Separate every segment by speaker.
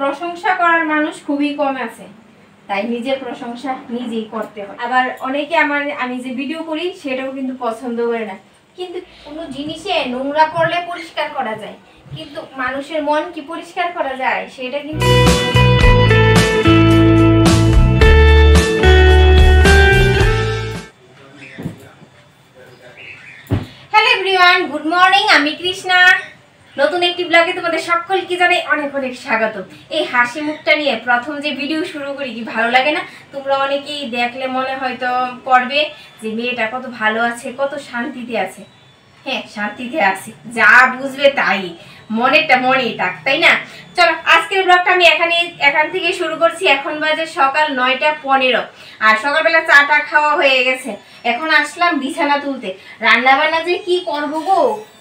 Speaker 1: প্রশংসা করার মানুষ খুবই কম আছে, তাই নিজের প্রশংসা নিজেই করতে হয়। আবার অনেকে আমি যে ভিডিও করি সেটাও কিন্তু পছন্দ করে না। কিন্তু কোনো জিনিসে নোংরা করলে পরিষ্কার করা যায়, কিন্তু মানুষের মন কি পরিষ্কার করা যায় সেটা কিন্তু। Hello everyone, good morning. আমি কৃষ্ণা, নতুন একটি ব্লগে তোমাদের সকলকে জানাই অনেক অনেক স্বাগত। এই হাসি মুখটা নিয়ে প্রথম যে ভিডিও শুরু করি কি ভালো লাগে না? তোমরা অনেকেই দেখলে মনে হয়তো করবে যে মেয়েটা কত ভালো আছে, কত শান্তিতে আছে। হ্যাঁ, শান্তিতে আছি, যা বুঝবে তাই, মনেরটা মনেই থাক, তাই না? চলো আজকের ব্লগটা আমি এখান থেকে শুরু করছি। এখন বাজে সকাল 9টা 15 আর সকালবেলা চাটা খাওয়া হয়ে গেছে। এখন আসলাম বিছানা তুলতে। রান্না বান্না যে কি করবো গো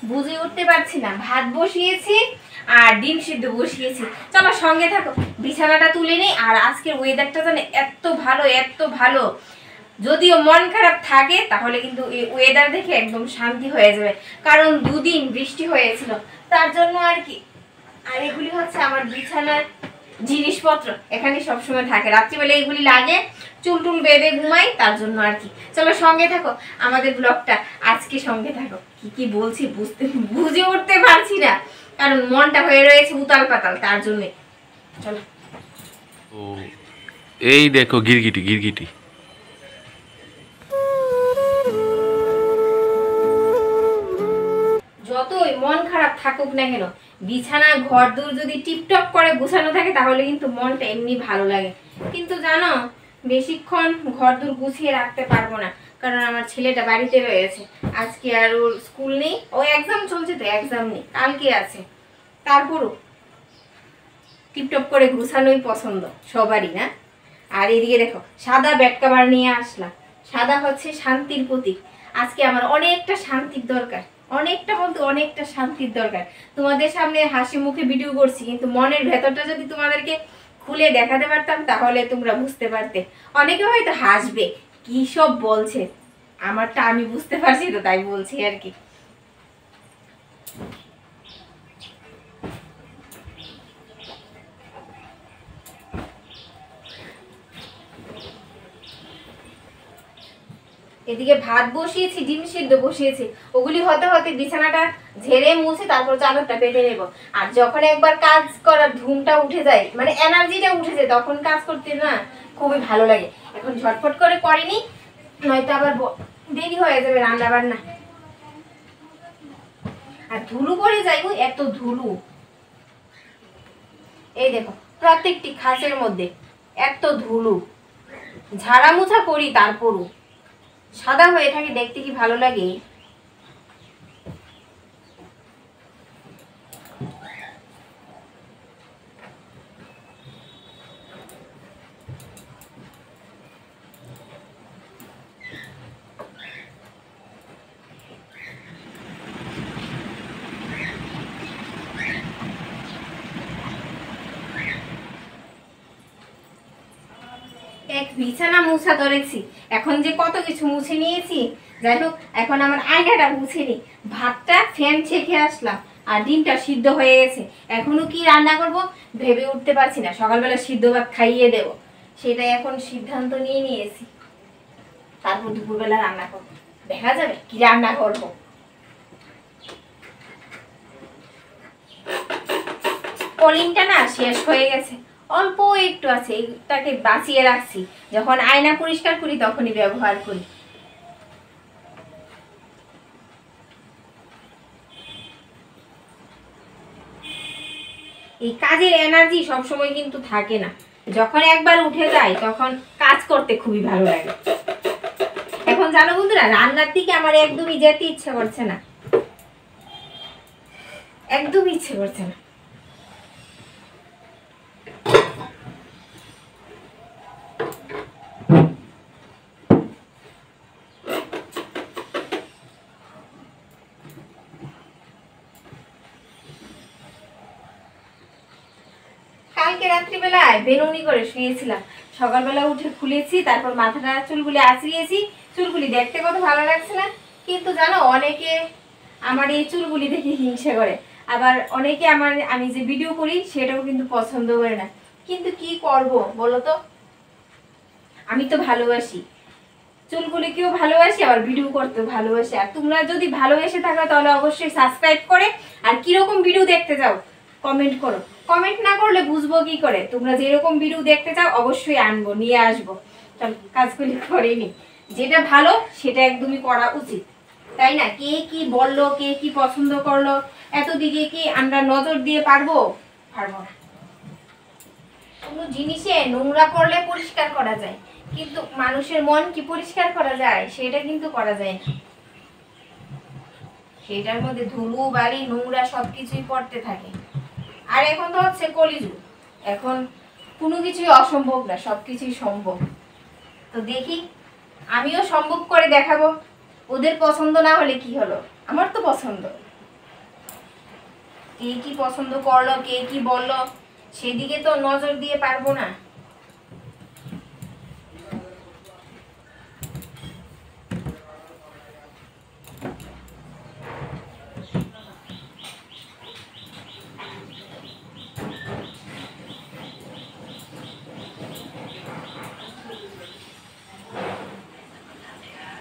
Speaker 1: বুঝে উঠতে পারছি না। ভাত বসিয়েছি আর ডিম সিদ্ধ বসিয়েছি। চলো সঙ্গে থাকো, বিছানাটা তুলে নিই। আর আজকের ওয়েদারটা জানে এত ভালো, এত ভালো। যদিও মন খারাপ থাকে তাহলে কিন্তু এই ওয়েদার দেখে একদম শান্তি হয়ে যাবে, কারণ দুদিন বৃষ্টি হয়েছিল তার জন্য আর কি। আর এগুলি হচ্ছে আমার বিছানার জিনিসপত্র, এখানে সবসময় থাকে। রাত্রিবেলা এগুলি লাগে, চুল টুল বেঁধে ঘুমাই, তার জন্য আর কি। চলো সঙ্গে থাকো আমাদের ব্লগটা, আজকে সঙ্গে থাকো। কি বলছি বুঝে উঠতে পারছি না, কারণ মনটা হয়ে রয়েছে উতাল পাতাল, তার জন্যে। চলো।
Speaker 2: ও এই দেখো গিরগিটি
Speaker 1: যতই মন খারাপ থাকুক না কেন, বিছানা ঘর দূর যদি টিপটপ করে গুছানো থাকে তাহলে কিন্তু মনটা এমনি ভালো লাগে। কিন্তু জানো, বেশিক্ষণ ঘর দূর গুছিয়ে রাখতে পারবো না, কারণ আমার ছেলেটা বাড়িতে রয়েছে। আজকে আর ওর স্কুল নেই, ও এক্সাম চলছে, তো এক্সাম নেই, কালকে আছে। তারপরও টিপটপ করে গুছানোই পছন্দ সবারই, না? আর এদিকে দেখো, সাদা বেড কভার নিয়ে আসলাম। সাদা হচ্ছে শান্তির প্রতীক। আজকে আমার অনেকটা শান্তির দরকার, অনেকটা বলতে অনেকটা শান্তির দরকার। তোমাদের সামনে হাসি মুখে ভিডিও করছি, কিন্তু মনের ভেতরটা যদি তোমাদেরকে খুলে দেখাতে পারতাম তাহলে তোমরা বুঝতে পারতে। অনেকে হয়তো হাসবে, কি সব বলছে, আমারটা আমি বুঝতে পারছি তো তাই বলছি আর কি। এদিকে ভাত বসিয়েছি, ডিম সিদ্ধ বসিয়েছি। ওগুলি হতে হতে বিছানাটা ঝেড়ে মুছে তারপর চাদরটা পেতে নেব। আর যখন একবার কাজ করার ধুমটা উঠে যায়, মানে এনার্জিটা উঠে যায়, তখন কাজ করতে না খুবই ভালো লাগে। এখন ঝটফট করে করিনি, নয়তো আবার দেরি হয়ে যাবে রান্না বান্না। আর ধুলো পড়ে যায় গো, এত ধুলো। এই দেখো, প্রত্যেকটি খাঁচের মধ্যে এত ধুলো। ঝাড়া মোছা করি তারপরও সাদা হয়ে থাকে, দেখতে কি ভালো লাগে। এক বিছানা মুছা ধরেছি, এখন যে কত কিছু মুছে নিয়েছি। যাই হোক, এখন আমার আয়নাটা মুছে নি। ভাতটা ফ্যান ছেঁকে আসলাম, আর ডিমটা সিদ্ধ হয়ে গেছে। এখনো কি রান্না করব ভেবে উঠতে পারছি না। সকালবেলা সিদ্ধ ভাত খাইয়ে দেব, সেটাই এখন সিদ্ধান্ত নিয়ে নিয়েছি। তারপর দুপুরবেলা রান্না করব, দেখা যাবে কি রান্না করব। কলিংটা না শেষ হয়ে গেছে, অল্প একটু আছে, এটাকে বাঁচিয়ে রাখছি। যখন আয়না পরিষ্কার করি তখনই ব্যবহার করি। এই কাজের এনার্জি সবসময় কিন্তু থাকে না, যখন একবার উঠে যায় তখন কাজ করতে খুবই ভালো লাগে। এখন জানো বন্ধুরা, রান্নার দিকে আমার একদমই যেতে ইচ্ছে করছে না, একদমই ইচ্ছে করছে না। কালকে রাত্রিবেলায় বেনুনি করে শুয়েছিলাম, সকালবেলা উঠে খুলেছি, তারপর মাথাটা চুলগুলি আঁচড়িয়েছি। চুলগুলি দেখতে কত ভালো লাগছে না? কিন্তু জানো, অনেকে আমার এই চুলগুলি দেখে হিংসে করে। আবার অনেকে আমি যে ভিডিও করি সেটাও কিন্তু পছন্দ করে না, কিন্তু কি করব বলো তো, আমি তো ভালোবাসি, চুলগুলিকেও ভালোবাসি, আবার ভিডিও করতেও ভালোবাসি। আর তোমরা যদি ভালোবেসে থাকো তাহলে অবশ্যই সাবস্ক্রাইব করে আর কিরকম ভিডিও দেখতে চাও কমেন্ট করো। কমেন্ট না করলে বুঝবো কি করে, তোমরা যেরকম ভিডিও দেখতে চাও অবশ্যই আনবো, নিয়ে আসবো। চল কাজগুলি করিনি, যেটা ভালো সেটা একদমই করা উচিত, তাই না? কে কি বললো, কে কি পছন্দ করলো, এত দিকে কি আমরা নজর দিয়ে পারবো? পারবো না। কোনো জিনিসে নোংরা করলে পরিষ্কার করা যায়, কিন্তু মানুষের মন কি পরিষ্কার করা যায়? সেটা কিন্তু করা যায় না, সেটার মধ্যে ধুলো বালি নোংরা সবকিছুই পড়তে থাকে। আর এখন তো হচ্ছে কলিযুগ, এখন কোনো কিছুই অসম্ভব না, সবকিছুই সম্ভব। তো দেখি, আমিও সম্ভব করে দেখাবো। ওদের পছন্দ না হলে কি হলো, আমার তো পছন্দ। কে কি পছন্দ করলো, কে কি বললো, সেদিকে তো নজর দিয়ে পারবো না।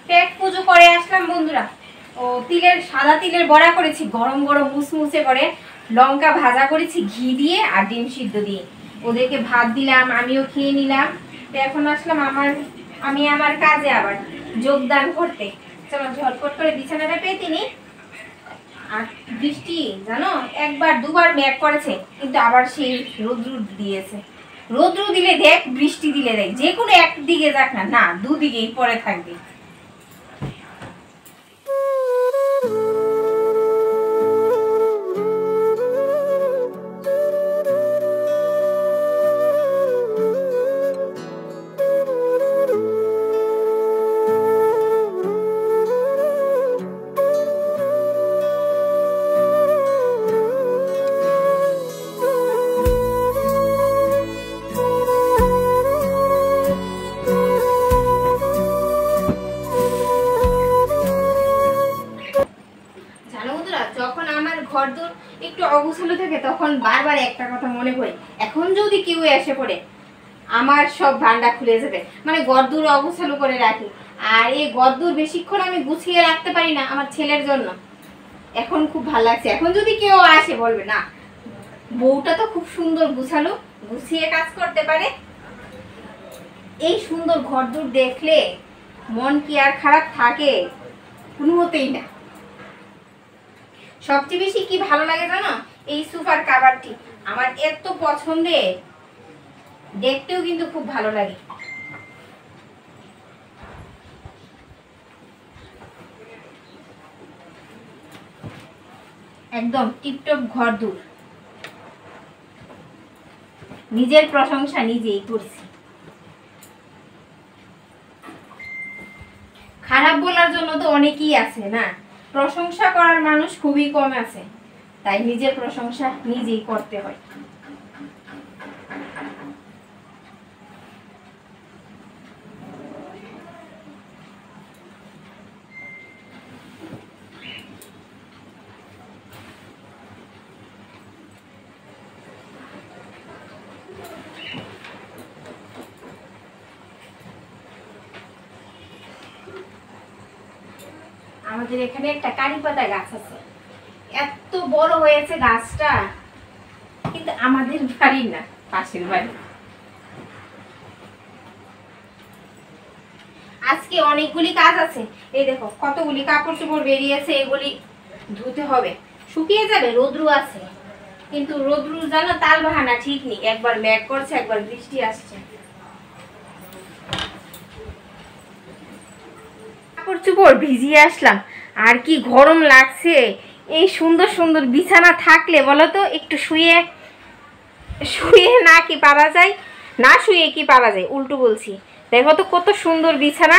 Speaker 1: পেট পুজো করে আসলাম বন্ধুরা। ও সাদা তিলের বড়া করেছি, গরম গরম মুসমুসে করে, লঙ্কা ভাজা করেছি ঘি দিয়ে আর ডিম সিদ্ধ দিয়ে। ওদেরকে ভাত দিলাম, আমিও খেয়ে নিলাম। তো এখন আসলাম আমি আমার কাজে আবার যোগদান করতে। চলো ঝটপট করে বিছানাটা পেতে নি। আর বৃষ্টি জানো একবার দুবার মেঘ করেছে, কিন্তু আবার সেই রোদ্র দিয়েছে। রোদ্র দিলে দেখ, বৃষ্টি দিলে দেখ, যে কোনো একদিকে যাক না, না দুদিকেই পরে থাকবে। যখন আমার ঘরদোর একটু অগোছালো থাকে তখন বারবার একটা কথা মনে পড়ে, এখন যদি কেউ এসে পড়ে আমার সব ভান্ডা খুলে যাবে। মানে ঘরদোর অগোছালো করে রাখি, আর এই ঘরদোর বেশিক্ষণ আমি গুছিয়ে রাখতে পারি না আমার ছেলের জন্য। এখন খুব ভালো লাগছে, এখন যদি কেউ আসে বলবে না বউটা তো খুব সুন্দর গুছালো, গুছিয়ে কাজ করতে পারে। এই সুন্দর ঘরদোর দেখলে মন কি আর খারাপ থাকে? কোনো মতেই না। সবচেয়ে বেশি কি ভালো লাগে জানো? এই সোফার কভারটি আমার এত পছন্দের, দেখতেও কিন্তু খুব ভালো লাগে। একদম টিপটপ ঘরদোর, নিজের প্রশংসা নিজেই করছি। খারাপ বলার জন্য তো অনেকেই আছে না, প্রশংসা করার মানুষ খুবই কম আছে, তাই নিজের প্রশংসা নিজেই করতে হয়। আমাদের এখানে একটা কারি পাতা গাছ আছে, এত বড় হয়েছে গাছটা, কিন্তু আমাদের বাড়ির না, পাশের বাড়ি। আজকে অনেকগুলি কাজ আছে, এই দেখো কতগুলি কাপড় চোপড় বেরিয়েছে, এগুলি ধুতে হবে, শুকিয়ে যাবে, রোদ্রু আছে, কিন্তু রোদ্রু জানো তাল বাহানা ঠিক নেই, একবার মেঘ করছে একবার বৃষ্টি আসছে। কাপড় চোপড় ভিজিয়ে আসলাম, আর কি গরম লাগছে। এই সুন্দর সুন্দর বিছানা থাকলে বলো তো একটু শুয়ে না কি পারা যায়, না শুয়ে কি পারা যায়, উল্টো বলছি। দেখো তো কত সুন্দর বিছানা।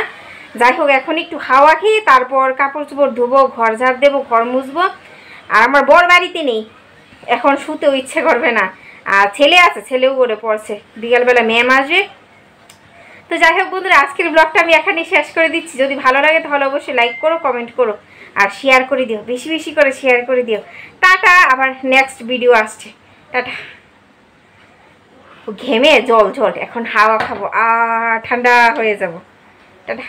Speaker 1: যাই হোক, এখন একটু হাওয়া খেয়ে তারপর কাপড় চোপড় ধুবো, ঘর ঝাড় দেবো, ঘর মুছবো। আর আমার বর বাড়িতে নেই, এখন শুতেও ইচ্ছে করবে না। আর ছেলে আছে, ছেলেও করে পড়ছে, বিকালবেলা ম্যাম আসবে। তো যাই হোক বন্ধুরা, আজকের ব্লগটা আমি এখানেই শেষ করে দিচ্ছি। যদি ভালো লাগে তাহলে অবশ্যই লাইক করো, কমেন্ট করো। আর শেয়ার করে দিও, বেশি বেশি করে শেয়ার করে দিও। টাটা, আবার নেক্সট ভিডিও আসছে। টাটা। ঘেমে জল এখন হাওয়া খাবো, ঠান্ডা হয়ে যাব। টাটা।